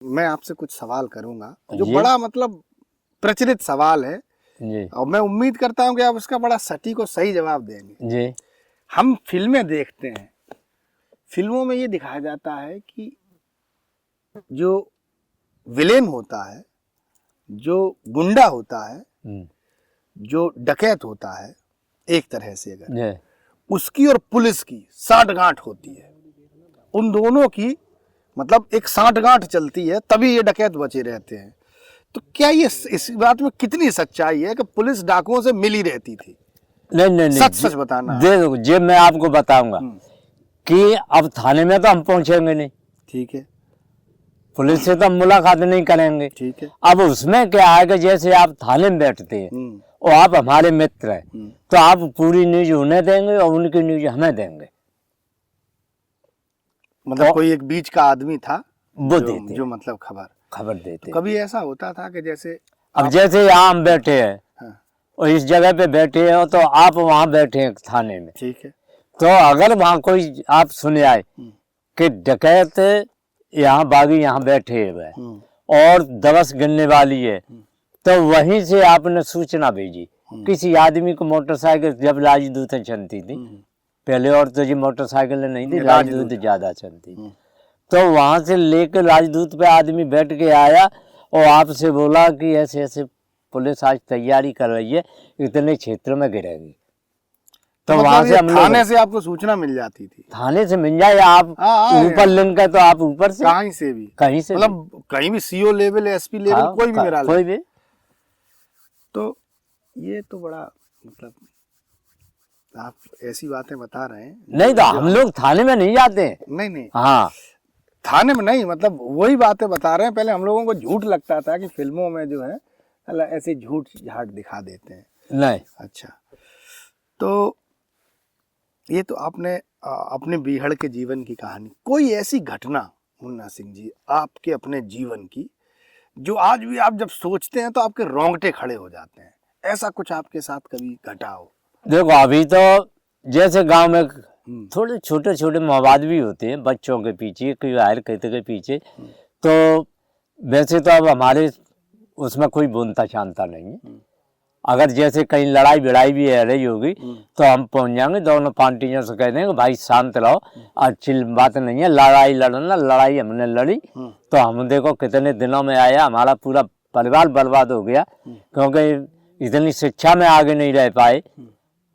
मैं आपसे कुछ सवाल करूंगा जो बड़ा मतलब प्रचलित सवाल है जी। और मैं उम्मीद करता हूं कि आप उसका बड़ा सटीक और सही जवाब देंगे। जी। हम फिल्में देखते हैं, फिल्मों में ये दिखाया जाता है कि जो विलेन होता है, जो गुंडा होता है, जो डकैत होता है, एक तरह से अगर उसकी और पुलिस की साठगांठ होती है, उन दोनों की मतलब एक साठगांठ चलती है, तभी ये डकैत बचे रहते हैं। तो क्या ये इस बात में कितनी सच्चाई है कि पुलिस डाकुओं से मिली रहती थी? नहीं नहीं नहीं, सच सच बताना। देखो जे मैं आपको बताऊंगा कि अब थाने में तो हम पहुंचेंगे नहीं, ठीक है, पुलिस से तो हम मुलाकात नहीं करेंगे, ठीक है। अब उसमें क्या है कि जैसे आप थाने में बैठते हैं और आप हमारे मित्र हैं, तो आप पूरी न्यूज उन्हें देंगे और उनकी न्यूज हमें देंगे। मतलब कोई एक बीच का आदमी था वो देते जो मतलब खबर देते। तो कभी ऐसा होता था कि जैसे अब जैसे यहाँ हम बैठे हैं, हाँ, और इस जगह पे बैठे हैं तो आप वहाँ बैठे हैं थाने में, ठीक है, तो अगर वहाँ कोई आप सुने आए कि डकैत यहाँ बागी यहाँ बैठे हुए और दबस गिरने वाली है, तो वहीं से आपने सूचना भेजी किसी आदमी को। मोटरसाइकिल जब राजदूत चलती थी पहले, और तो जी मोटरसाइकिल नहीं थी, राजदूत ज्यादा चलती, तो वहां से लेकर राजदूत पे आदमी बैठ के आया और आपसे बोला कि ऐसे ऐसे पुलिस आज तैयारी कर रही है, इतने क्षेत्र में गिरेगी। तो मतलब वहां से हम थाने से आपको सूचना मिल जाती थी? थाने से मिल जाए, आप ऊपर लिंक है तो आप ऊपर से कहीं से भी मतलब कहीं भी सीओ लेवल, एसपी लेवल, कोई भी मेरा कोई भी। तो ये तो बड़ा मतलब आप ऐसी बातें बता रहे हैं। नहीं तो हम लोग थाने में नहीं जाते। नहीं, हाँ, थाने में नहीं, मतलब वही बातें बता रहे हैं। पहले हम लोगों को झूठ लगता था कि फिल्मों में जो है ऐसे झूठ झाट दिखा देते हैं। नहीं, अच्छा, तो ये तो आपने अपने बीहड़ के जीवन की कहानी, कोई ऐसी घटना मुन्ना सिंह जी आपके अपने जीवन की जो आज भी आप जब सोचते हैं तो आपके रोंगटे खड़े हो जाते हैं, ऐसा कुछ आपके साथ कभी घटा हो? देखो अभी तो जैसे गांव में थोड़े छोटे छोटे मवाद भी होते हैं बच्चों के पीछे, कोई हायर कहते के पीछे, तो वैसे तो अब हमारे उसमें कोई बोलता चाहता नहीं है। अगर जैसे कहीं लड़ाई भिड़ाई भी है रही होगी तो हम पहुंच जाएंगे, दोनों पार्टियों से कह देंगे भाई शांत रहो, अच्छी बात नहीं है लड़ाई लड़ना, लड़ाई हमने लड़ी तो हम देखो कितने दिनों में आया, हमारा पूरा परिवार बर्बाद हो गया क्योंकि इतनी शिक्षा में आगे नहीं रह पाए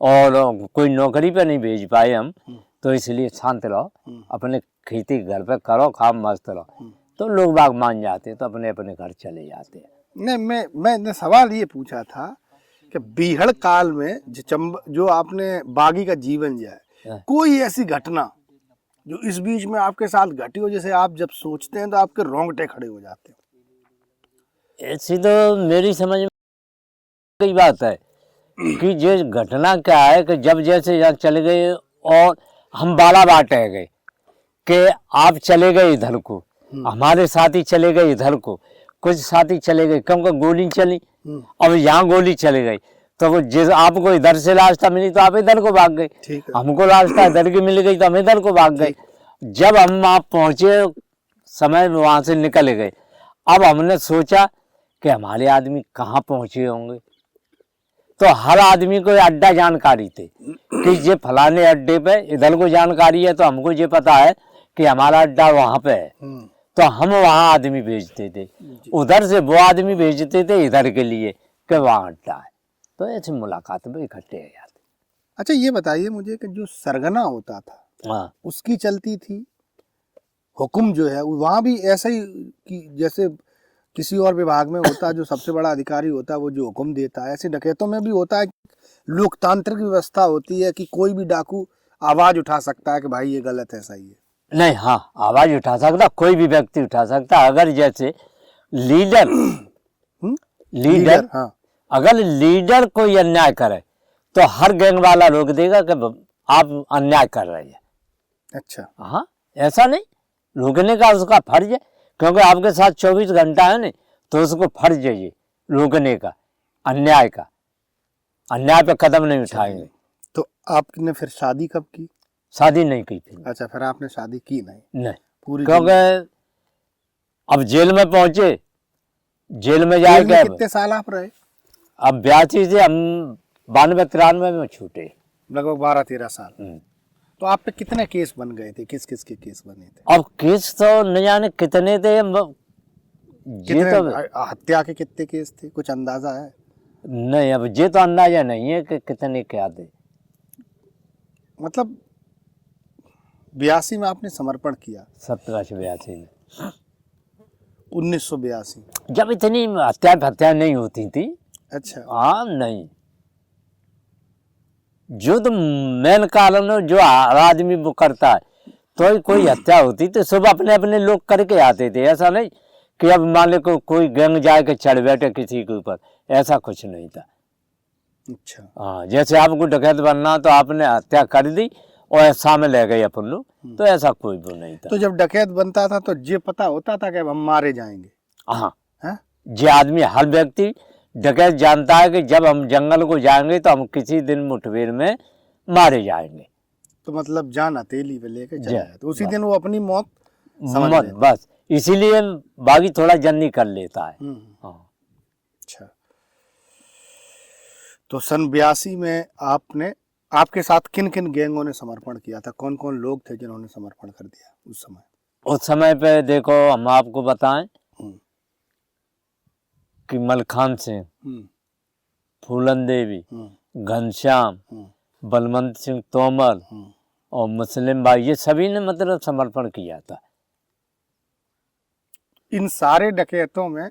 और कोई नौकरी पे नहीं भेज पाए हम, तो इसलिए शांत रहो, अपने खेती घर पे करो, खाओ मस्त रहो। तो लोग बाग मान जाते हैं तो अपने अपने घर चले जाते हैं। नहीं, मैंने सवाल ये पूछा था कि बीहड़ काल में जो आपने बागी का जीवन जिया, कोई ऐसी घटना जो इस बीच में आपके साथ घटी हो, जैसे आप जब सोचते हैं तो आपके रोंगटे खड़े हो जाते हैं? ऐसी तो मेरी समझ में कई बात है कि ये घटना क्या है कि जब जैसे यहाँ चले गए और हम बाला बाट रह गए कि आप चले गए इधर को, हमारे साथी चले गए इधर को, कुछ साथी चले गए क्योंकि गोली चली, अब यहाँ गोली चली गई तो वो जिस आपको इधर से रास्ता मिली तो आप इधर को भाग गए, हमको रास्ता इधर की मिल गई तो हम इधर को भाग गए। जब हम वहाँ पहुंचे समय में वहां से निकल गए, अब हमने सोचा कि हमारे आदमी कहाँ पहुंचे होंगे, तो हर आदमी को अड्डा जानकारी थे कि ये फलाने अड्डे पे इधर को जानकारी है, तो हमको ये पता है कि हमारा अड्डा वहां पे है, तो हम वहां आदमी भेजते थे, उधर से वो आदमी भेजते थे इधर के लिए कि वहां अड्डा है, तो ऐसे मुलाकात में इकट्ठे हो जाते। अच्छा ये बताइए मुझे कि जो सरगना होता था उसकी चलती थी, हुक्म जो है वहां भी ऐसा ही कि जैसे किसी और विभाग में होता है जो सबसे बड़ा अधिकारी होता है वो जो हुक्म देता है, ऐसे डकैतों में भी होता है, लोकतांत्रिक व्यवस्था होती है कि कोई भी डाकू आवाज उठा सकता है कि भाई ये गलत है, सही है? नहीं, हाँ आवाज उठा सकता, कोई भी व्यक्ति उठा सकता, अगर जैसे लीडर हाँ, अगर लीडर कोई अन्याय करे तो हर गैंग वाला रोक देगा कि आप अन्याय कर रहे हैं। अच्छा, हाँ, ऐसा नहीं, रोकने का उसका फर्ज है क्योंकि आपके साथ 24 घंटा है नहीं, तो उसको फर्ज है ये रोकने का, अन्याय का, अन्याय पे कदम नहीं उठाएंगे। तो आपने फिर शादी कब की? शादी नहीं की फिर। अच्छा, फिर आपने शादी की नहीं? नहीं, पूरी क्योंकि अब जेल में पहुंचे, जेल में जेल जाके में कितने साल आप रहे? अब 82 से हम 92-93 में छूटे। लगभग 12-13 साल। हम्म। तो आप पे कितने केस बन गए थे? किस किस के केस बने थे? अब केस तो न जाने कितने थे, ये कितने तो हत्या के कितने केस थे, कुछ अंदाजा है? नहीं, अब ये तो अंदाजा नहीं है कि कितने क्या थे। मतलब 82 में आपने समर्पण किया? 1782 में 1982। जब इतनी हत्या नहीं होती थी। अच्छा। हाँ, नहीं, जो तो मेन कारण है, जो हर आदमी वो करता है, तो कोई हत्या होती तो सब अपने अपने लोग करके आते थे। ऐसा नहीं कि अब मान लो कोई गैंग जाए के चढ़ बैठे किसी के ऊपर, ऐसा कुछ नहीं था। अच्छा। हाँ, जैसे आपको डकैत बनना तो आपने हत्या कर दी और शामिल ले गए अपन लोग, तो ऐसा कोई वो नहीं था। तो जब डकैत बनता था तो ये पता होता था कि अब हम मारे जाएंगे? हाँ, हैं? ये आदमी, हर व्यक्ति डकैत जानता है कि जब हम जंगल को जाएंगे तो हम किसी दिन मुठभेड़ में मारे जाएंगे। तो मतलब जान हथेली पे लेके चला जी, जाता, तो उसी दिन वो अपनी मौत समझ मत लेता। बस इसीलिए बागी थोड़ा जल्दी कर लेता है। हाँ। अच्छा। तो सन 82 में आपके साथ किन किन गैंगों ने समर्पण किया था? कौन कौन लोग थे जिन्होंने समर्पण कर दिया उस समय? उस समय पे देखो, हम आपको बताएं हम्म, कि मलखान सिंह, हम्म, फूलन देवी, हम्म, घनश्याम, हम्म, बलवंत सिंह तोमर हम्म। और मुस्लिम भाई, ये सभी ने मतलब समर्पण किया था। इन सारे डकैतों में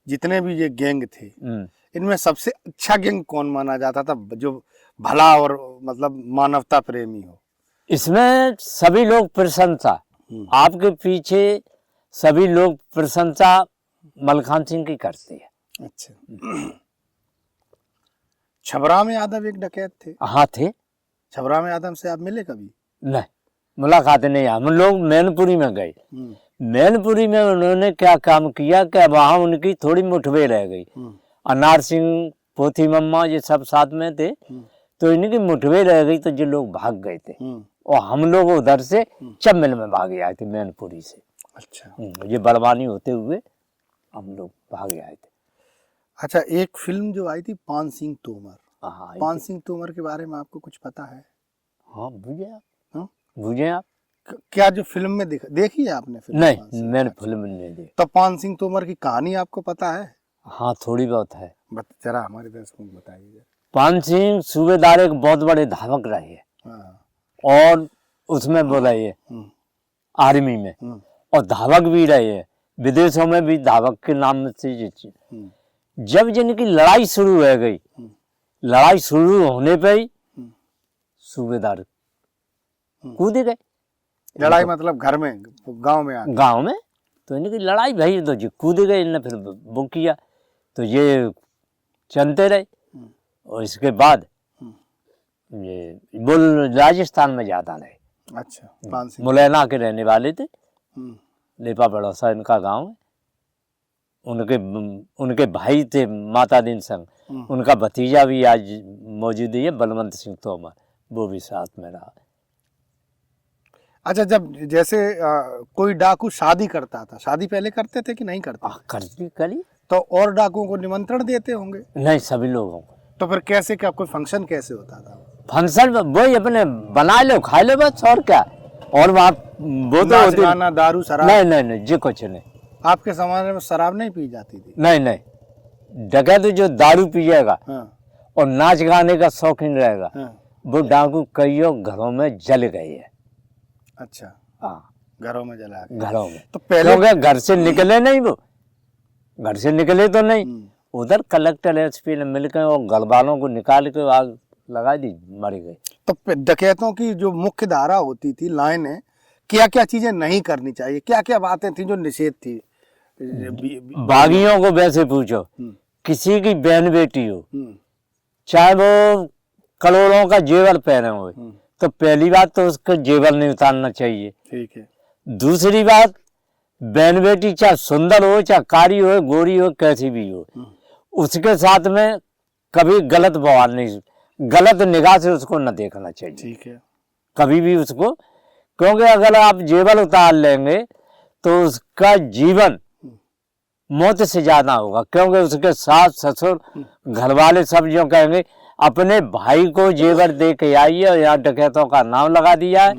जितने भी ये गैंग थे, इनमें सबसे अच्छा गैंग कौन माना जाता था, जो भला और मतलब मानवता प्रेमी हो? इसमें सभी लोग प्रशंसा, आपके पीछे सभी लोग प्रशंसा मलखान सिंह की करते हैं। अच्छा। छबराम यादव एक डकैत थे। हाँ, थे। छबराम यादव से आप मिले कभी? नहीं, मुलाकात नहीं। हम लोग मैनपुरी में गए। मैनपुरी में उन्होंने क्या काम किया कि वहां उनकी थोड़ी मुठभेड़ रह गई। अनार सिंह, पोथी मम्मा, ये सब साथ में थे, तो इनकी मुठभेड़ रह गई, तो ये लोग भाग गए थे और हम लोग उधर से चम्बल में भागे आए थे, मैनपुरी से। अच्छा। ये बड़वानी होते हुए हम लोग भागे आए थे। अच्छा, एक फिल्म जो आई थी पान सिंह तोमर, हाँ, पान सिंह तोमर के बारे में आपको कुछ पता है? हाँ, बुझे आप? हाँ? बुझे आप? क्या जो फिल्म में देखी है आपने फिल्म? नहीं, मैंने फिल्म नहीं देखी। तो पान सिंह तोमर की कहानी आपको पता है? हाँ, थोड़ी बहुत है। जरा हमारे दर्शकों को बताइए। पान सिंह सूबेदार एक बहुत बड़े धावक रहे हैं। हाँ। और उसमें बोला ये आर्मी में, और धावक भी रहे हैं, विदेशों में भी धावक के नाम से। जब जिनकी लड़ाई शुरू हो गई, लड़ाई शुरू होने पे ही सूबेदार कूद गए। लड़ाई मतलब घर में, गांव में आके? गांव में। तो इनकी लड़ाई भाई, तो जी कूद गए, इन्हें फिर वो किया, तो ये चलते रहे। और इसके बाद ये वो राजस्थान में ज्यादा रहे। अच्छा। पान सिंह मुरैना के रहने वाले थे। लेपा बड़ौसा इनका गांव है। उनके भाई थे माता दीन संग, उनका भतीजा भी आज मौजूद है, बलवंत सिंह तोमर, वो भी साथ में रहा। अच्छा, जब जैसे कोई डाकू शादी करता था, शादी पहले करते थे कि नहीं करते? करी। तो और डाकुओं को निमंत्रण देते होंगे? नहीं, सभी लोगों को। तो फिर कैसे, क्या कोई फंक्शन कैसे होता था? फंक्शन वही अपने बना लो, खा लो, बस, और क्या। और वहाँ वो तो होती, गाना, दारू, शराब? नहीं, जी कुछ नहीं। आपके जमाने में शराब नहीं पी जाती थी? नहीं, डकैत जो दारू पिएगा और नाच गाने का शौकीन रहेगा, वो डाकू कईयों घरों में जल गए हैं। अच्छा। हाँ, घरों में जला के? घरों में। तो पहले घर से निकले नहीं, वो घर से निकले तो नहीं, उधर कलेक्टर एसपी ने मिलकर और घर वालों को निकाल के आग लगा दी, मर गए। तो डकैतों की जो मुख्य धारा होती थी, लाइनें, क्या क्या चीजें नहीं करनी चाहिए, क्या क्या बातें थी जो निषेध थी? बागियों को वैसे पूछो, किसी की बहन बेटी हो, चाहे वो करोड़ों का जेवर पहने हुए, तो पहली बात तो उसका जेवर नहीं उतारना चाहिए। ठीक है। दूसरी बात, बहन बेटी चाहे सुंदर हो, चाहे कारी हो, गोरी हो, कैसी भी हो, उसके साथ में कभी गलत व्यवहार नहीं, गलत निगाह से उसको न देखना चाहिए। ठीक है। कभी भी उसको, क्योंकि अगर आप जेवर उतार लेंगे तो उसका जीवन मौत से ज्यादा होगा, क्योंकि उसके सास ससुर घर वाले सब जो कहेंगे अपने भाई को जेवर दे के आई है और यहाँ डकैतों का नाम लगा दिया है,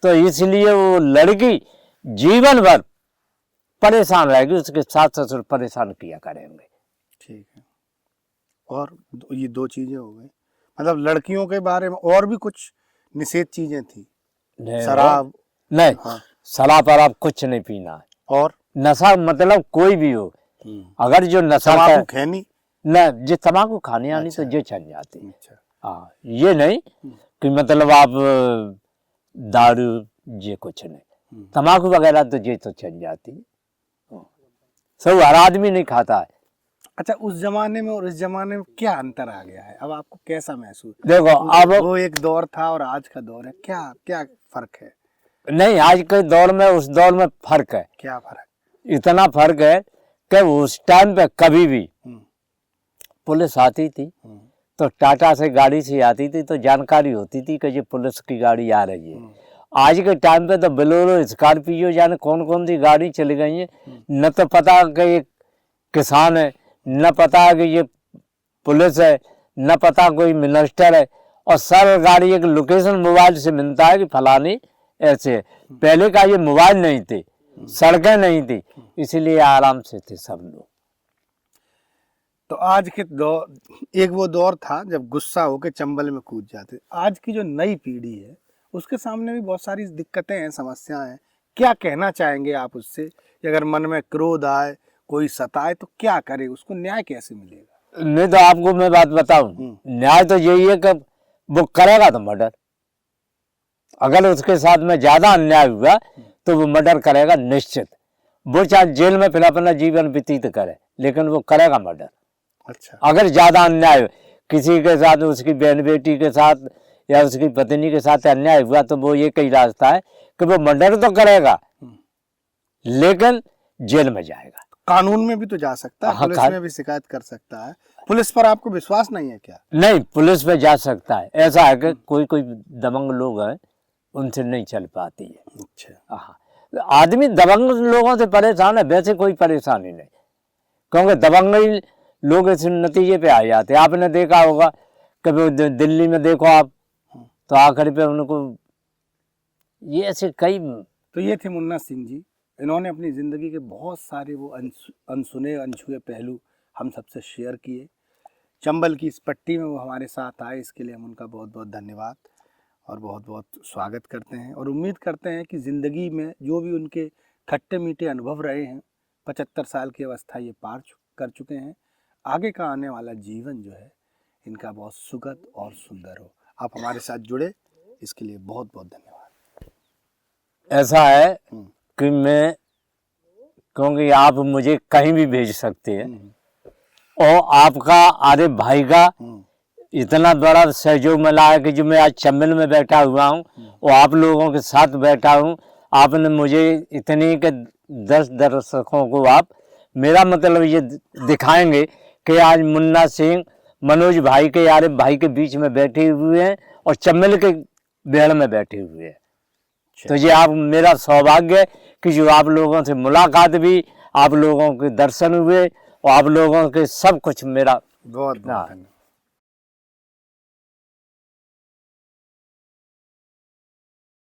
तो इसलिए वो लड़की जीवन भर परेशान रहेगी, उसके सास ससुर परेशान किया करेंगे। ठीक है। और ये दो चीजें हो गई, मतलब लड़कियों के बारे में और भी कुछ निषेध चीजें थी? शराब नहीं, हाँ। शराब वराब कुछ नहीं पीना है, और नशा मतलब कोई भी हो, अगर जो नशा तम्बाकू खैनी न जो तम्बाकू खाने आनी अच्छा। तो ये चल जाती है। अच्छा। हाँ, ये नहीं कि मतलब आप दारू ये कुछ नहीं, तम्बाकू वगैरह तो ये तो चल जाती है, सब हर आदमी नहीं खाता है। अच्छा, उस जमाने में और इस जमाने में क्या अंतर आ गया है? अब आपको कैसा महसूस? देखो अब वो एक दौर था और आज का दौर है, क्या क्या फर्क है? नहीं, आज के दौर में उस दौर में फर्क है। क्या फर्क? इतना फर्क है कि उस टाइम पे कभी भी पुलिस आती थी तो टाटा से गाड़ी से आती थी तो जानकारी होती थी कि ये पुलिस की गाड़ी आ रही है। आज के टाइम पे तो बोलेरो स्कॉर्पियो जाने कौन कौन सी गाड़ी चली गई है, न तो पता कि ये किसान है, न पता कि ये पुलिस है, न पता कोई मिनिस्टर है, और सर गाड़ी एक लोकेशन मोबाइल से मिलता है कि फलानी ऐसे। पहले का ये मोबाइल नहीं थे, सड़कें नहीं थी, इसीलिए आराम से थे सब लोग। तो आज के दौर, एक वो दौर था जब गुस्सा होकर चंबल में कूद जाते। आज की जो नई पीढ़ी है उसके सामने भी बहुत सारी दिक्कतें हैं, समस्याएं हैं। क्या कहना चाहेंगे आप उससे कि अगर मन में क्रोध आए, कोई सताए तो क्या करे, उसको न्याय कैसे मिलेगा? नहीं तो आपको मैं बात बताऊं, न्याय तो यही है कि वो करेगा तो मर्डर, अगर उसके साथ में ज्यादा अन्याय हुआ तो वो मर्डर करेगा निश्चित। वो चाहे जेल में फिर अपना जीवन व्यतीत करे, लेकिन वो करेगा मर्डर। अच्छा। अगर ज्यादा अन्याय किसी के साथ, उसकी बहन बेटी के साथ या उसकी पत्नी के साथ अन्याय हुआ तो वो ये कई रास्ता है कि वो मर्डर तो करेगा लेकिन जेल में जाएगा। कानून में भी तो जा सकता है, हाँ, पुलिस में भी शिकायत कर सकता है। पुलिस पर आपको विश्वास नहीं है क्या? नहीं, पुलिस में जा सकता है। ऐसा है कि कोई कोई दबंग लोग हैं, उनसे नहीं चल पाती है। अच्छा। हाँ, आदमी दबंग लोगों से परेशान है, वैसे कोई परेशानी नहीं, क्योंकि दबंग लोग इस नतीजे पे आ जाते हैं। आपने देखा होगा कभी दिल्ली में देखो आप, तो आखिर पे उनको ये ऐसे कई। तो ये थे मुन्ना सिंह जी, इन्होंने अपनी ज़िंदगी के बहुत सारे वो अनसुने अनछुए पहलू हम सबसे शेयर किए। चंबल की इस पट्टी में वो हमारे साथ आए, इसके लिए हम उनका बहुत बहुत धन्यवाद और बहुत बहुत स्वागत करते हैं। और उम्मीद करते हैं कि ज़िंदगी में जो भी उनके खट्टे मीठे अनुभव रहे हैं, 75 साल की अवस्था ये पार कर चुके हैं, आगे का आने वाला जीवन जो है इनका बहुत सुखद और सुंदर हो। आप हमारे साथ जुड़े, इसके लिए बहुत बहुत धन्यवाद। ऐसा है कि मैं, क्योंकि आप मुझे कहीं भी भेज सकते हैं और आपका आरे भाई का इतना बड़ा सहयोग मिला है कि जो मैं आज चंबल में बैठा हुआ हूँ और आप लोगों के साथ बैठा हूँ। आपने मुझे इतनी के 10 दर्शकों को आप मेरा मतलब ये दिखाएंगे कि आज मुन्ना सिंह मनोज भाई के यार भाई के बीच में बैठे हुए हैं और चंबल के बेड़ में बैठे हुए हैं। तो ये आप मेरा सौभाग्य है कि जो आप लोगों से मुलाकात भी, आप लोगों के दर्शन हुए और आप लोगों के सब कुछ मेरा बहुत बहुत धन्यवाद।